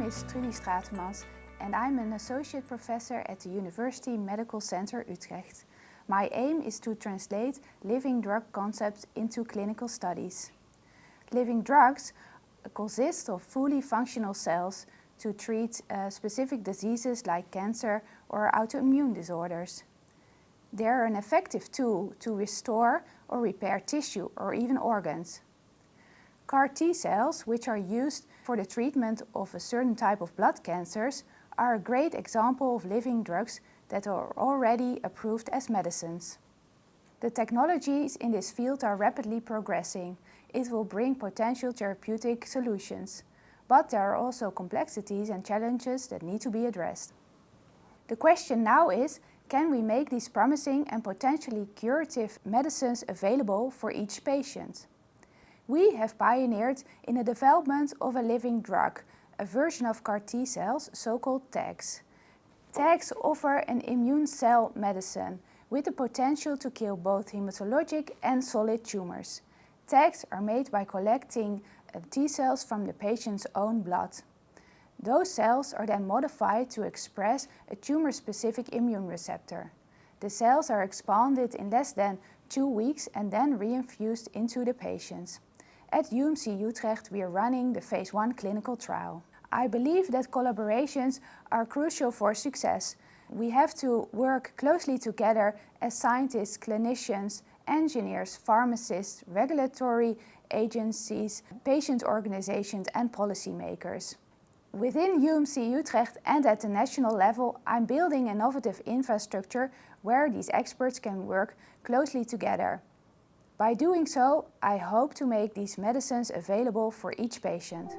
is Trudy Straetemans and I'm an associate professor at the University Medical Center Utrecht. My aim is to translate living drug concepts into clinical studies. Living drugs consist of fully functional cells to treat specific diseases like cancer or autoimmune disorders. They are an effective tool to restore or repair tissue or even organs. CAR T cells, which are used for the treatment of a certain type of blood cancers, are a great example of living drugs that are already approved as medicines. The technologies in this field are rapidly progressing. It will bring potential therapeutic solutions, but there are also complexities and challenges that need to be addressed. The question now is, can we make these promising and potentially curative medicines available for each patient? We have pioneered in the development of a living drug, a version of CAR T cells, so-called TAGs. TAGs offer an immune cell medicine with the potential to kill both hematologic and solid tumors. TAGs are made by collecting T cells from the patient's own blood. Those cells are then modified to express a tumor-specific immune receptor. The cells are expanded in less than 2 weeks and then reinfused into the patients. At UMC Utrecht, we are running the phase 1 clinical trial. I believe that collaborations are crucial for success. We have to work closely together as scientists, clinicians, engineers, pharmacists, regulatory agencies, patient organizations and policymakers. Within UMC Utrecht and at the national level, I'm building innovative infrastructure where these experts can work closely together. By doing so, I hope to make these medicines available for each patient.